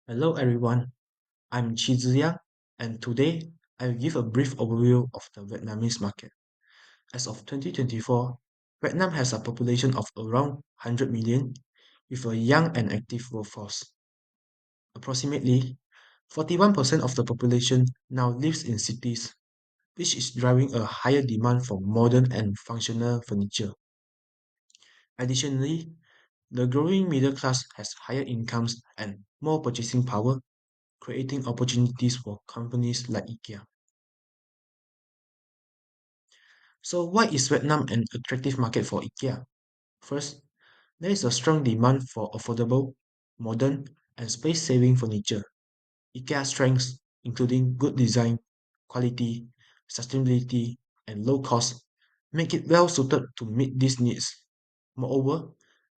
Hello everyone, I'm Chi Ziyang, and today I will give a brief overview of the Vietnamese market. As of 2024, Vietnam has a population of around 100 million with a young and active workforce. Approximately 41% of the population now lives in cities, which is driving a higher demand for modern and functional furniture. Additionally, the growing middle class has higher incomes and more purchasing power, creating opportunities for companies like IKEA. So why is Vietnam an attractive market for IKEA? First, there is a strong demand for affordable, modern, and space-saving furniture. IKEA's strengths, including good design, quality, sustainability, and low cost, make it well suited to meet these needs. Moreover,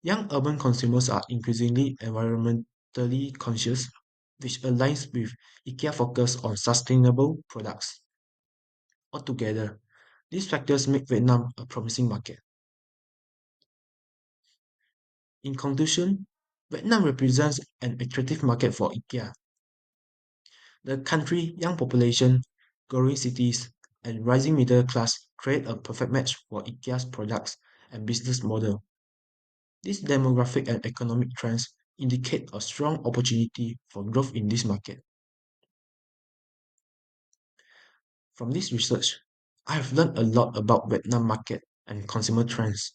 young urban consumers are increasingly environmentally conscious, which aligns with IKEA's focus on sustainable products. Altogether, these factors make Vietnam a promising market. In conclusion, Vietnam represents an attractive market for IKEA. The country's young population, growing cities, and rising middle class create a perfect match for IKEA's products and business model. These demographic and economic trends indicate a strong opportunity for growth in this market. From this research, I have learned a lot about Vietnam market and consumer trends.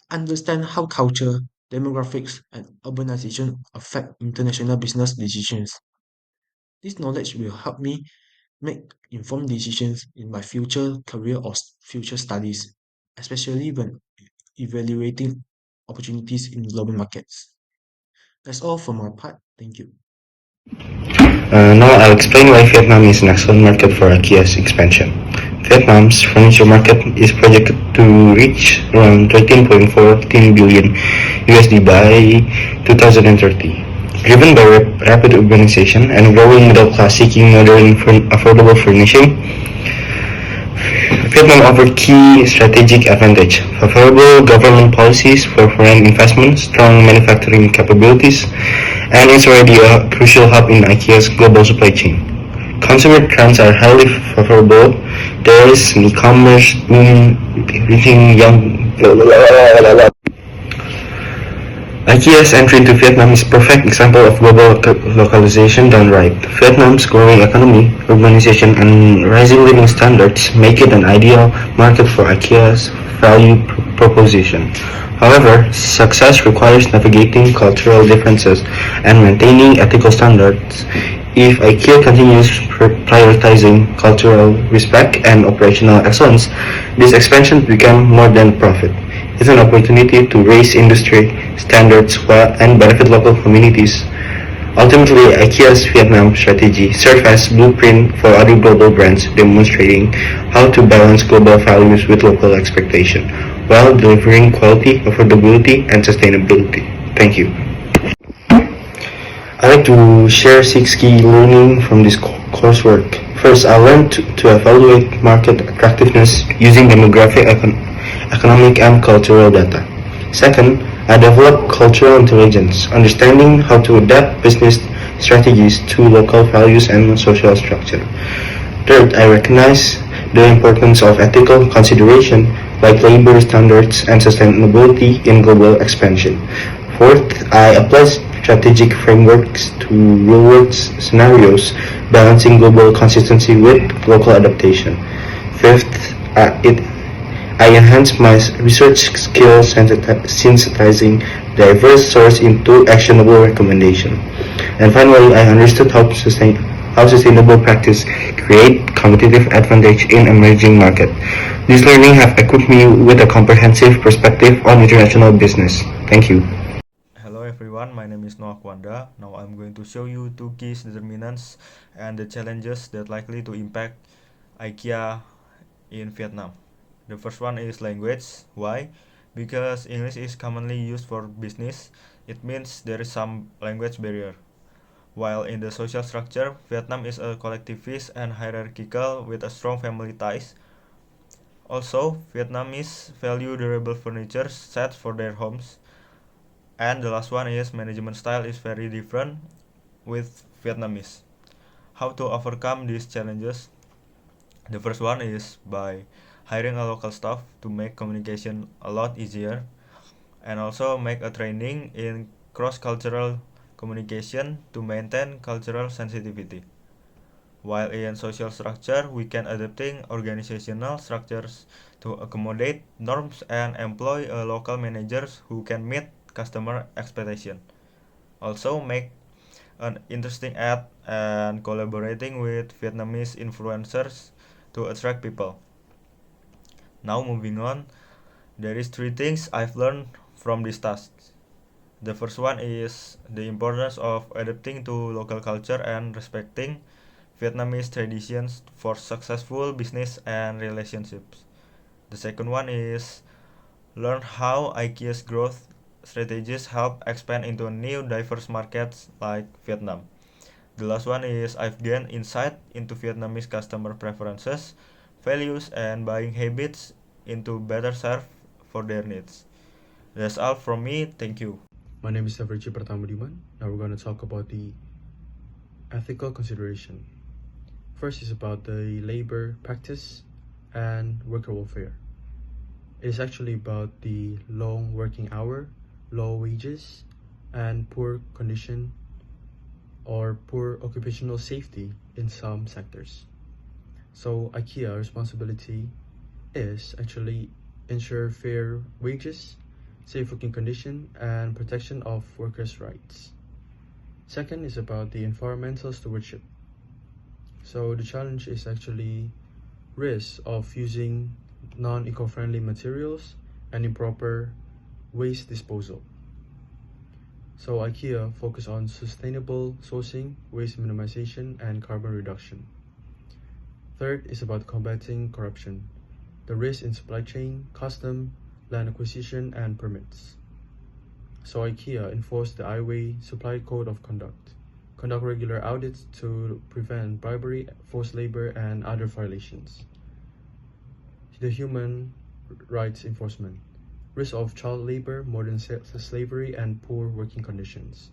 Understand how culture, demographics, and urbanization affect international business decisions. This knowledge will help me make informed decisions in my future career or future studies, especially when evaluating opportunities in global markets. That's all from my part. Thank you. Now I'll explain why Vietnam is an excellent market for IKEA's expansion. Vietnam's furniture market is projected to reach around 13.14 billion USD by 2030. Driven by rapid urbanization and growing middle class seeking modern, affordable furnishing, Vietnam offered key strategic advantage: favorable government policies for foreign investment, strong manufacturing capabilities, and is already a crucial hub in IKEA's global supply chain. Consumer trends are highly favorable. There is an e-commerce boom reaching young. IKEA's entry into Vietnam is a perfect example of global localization done right. Vietnam's growing economy, urbanization, and rising living standards make it an ideal market for IKEA's value proposition. However, success requires navigating cultural differences and maintaining ethical standards. If IKEA continues prioritizing cultural respect and operational excellence, this expansion becomes more than profit. It's an opportunity to raise industry standards and benefit local communities. Ultimately, IKEA's Vietnam strategy serves as blueprint for other global brands, demonstrating how to balance global values with local expectation while delivering quality, affordability, and sustainability. Thank you. I like to share 6 key learning from this coursework. First, I learned to evaluate market attractiveness using demographic, economic, and cultural data. Second, I developed cultural intelligence, understanding how to adapt business strategies to local values and social structure. Third, I recognize the importance of ethical consideration like labor standards and sustainability in global expansion. Fourth, I apply strategic frameworks to real-world scenarios, balancing global consistency with local adaptation. Fifth, I enhance my research skills synthesizing diverse sources into actionable recommendations. And finally, I understood how sustainable practice create competitive advantage in emerging market. This learning have equipped me with a comprehensive perspective on international business. Thank you. Hello everyone, my name is Noah Kwanda. Now I'm going to show you two key determinants and the challenges that likely to impact IKEA in Vietnam. The first one is language. Why? Because English is commonly used for business, it means there is some language barrier. While in the social structure, Vietnam is a collectivist and hierarchical with a strong family ties. Also, Vietnamese value durable furniture sets for their homes. And the last one is management style is very different. with Vietnamese. How to overcome these challenges? The first one is by hiring a local staff to make communication a lot easier, and also make a training in cross-cultural communication to maintain cultural sensitivity. While in social structure, we can adapting organizational structures to accommodate norms and employ local managers who can meet customer expectation. Also make an interesting ad and collaborating with Vietnamese influencers to attract people. Now moving on, there is three things I've learned from this task. The first one is the importance of adapting to local culture and respecting Vietnamese traditions for successful business and relationships. The second one is learn how IKEA's growth strategies help expand into new diverse markets like Vietnam. The last one is I've gained insight into Vietnamese customer preferences, values, and buying habits into better serve for their needs. That's all from me. Thank you. My name is Everji Pratamudiman. Now we're going to talk about the ethical consideration. First is about the labor practice and worker welfare. It is actually about the long working hour, low wages, and poor condition or poor occupational safety in some sectors. So IKEA responsibility is actually ensure fair wages, safe working condition, and protection of workers' rights. Second is about the environmental stewardship. So the challenge is actually risk of using non-eco-friendly materials and improper waste disposal. So IKEA focus on sustainable sourcing, waste minimization, and carbon reduction. Third is about combating corruption, the risk in supply chain, custom, land acquisition, and permits. So IKEA enforced the Highway Supply Code of Conduct, conduct regular audits to prevent bribery, forced labor, and other violations. The human rights enforcement, risk of child labor, modern slavery, and poor working conditions.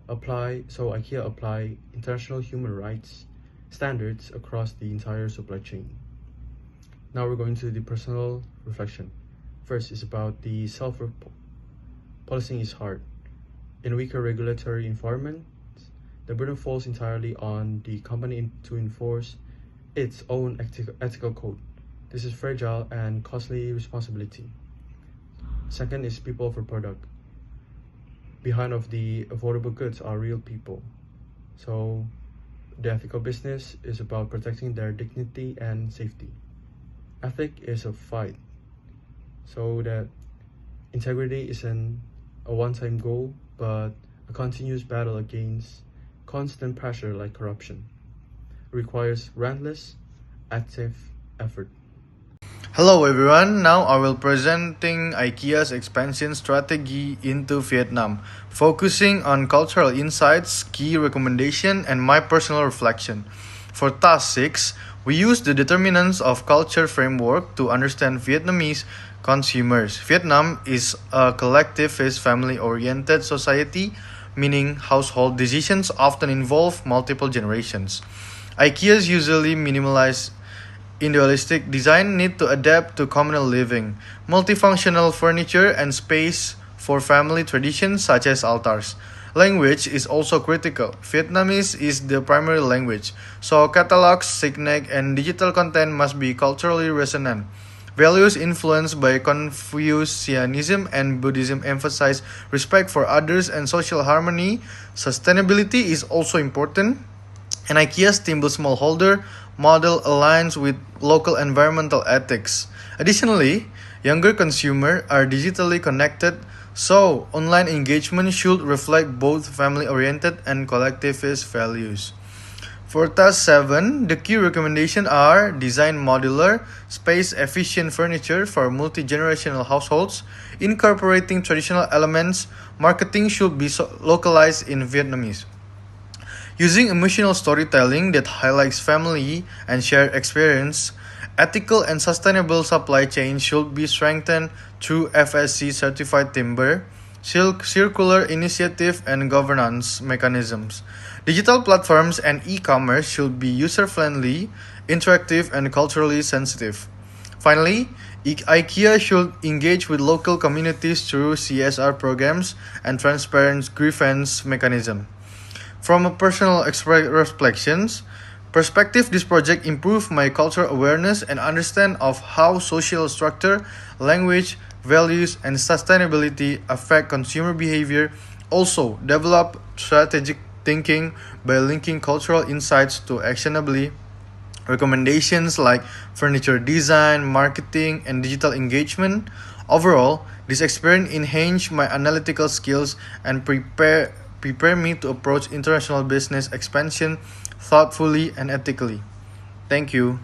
IKEA apply international human rights standards across the entire supply chain. Now we're going to the personal reflection. First is about the policing is hard. In a weaker regulatory environment, the burden falls entirely on the company to enforce its own ethical code. This is fragile and costly responsibility. Second is people over product. Behind of the affordable goods are real people. So the ethical business is about protecting their dignity and safety. Ethic is a fight. So that integrity isn't a one-time goal, but a continuous battle against constant pressure like corruption. It requires relentless, active effort. Hello everyone, now I will presenting IKEA's expansion strategy into Vietnam, focusing on cultural insights, key recommendation, and my personal reflection. For task 6, we use the determinants of culture framework to understand Vietnamese consumers. Vietnam is a collectivist family-oriented society, meaning household decisions often involve multiple generations. IKEA's usually minimalize individualistic design need to adapt to communal living, multifunctional furniture, and space for family traditions such as altars. Language is also critical. Vietnamese is the primary language, so catalogs, signet, and digital content must be culturally resonant. Values influenced by Confucianism and Buddhism emphasize respect for others and social harmony. Sustainability is also important. An IKEA's timber smallholder model aligns with local environmental ethics. Additionally, younger consumers are digitally connected, so online engagement should reflect both family-oriented and collectivist values. For task 7, the key recommendations are design modular, space-efficient furniture for multi-generational households, incorporating traditional elements. Marketing should be localized in Vietnamese. Using emotional storytelling that highlights family and shared experience, ethical and sustainable supply chain should be strengthened through FSC certified timber, circular initiative, and governance mechanisms. Digital platforms and e-commerce should be user-friendly, interactive, and culturally sensitive. Finally, IKEA should engage with local communities through CSR programs and transparent grievance mechanism. From a personal reflections perspective, this project improved my cultural awareness and understand of how social structure, language, values, and sustainability affect consumer behavior. Also, develop strategic thinking by linking cultural insights to actionably recommendations like furniture design, marketing, and digital engagement. Overall, this experience enhanced my analytical skills and prepare me to approach international business expansion thoughtfully and ethically. Thank you.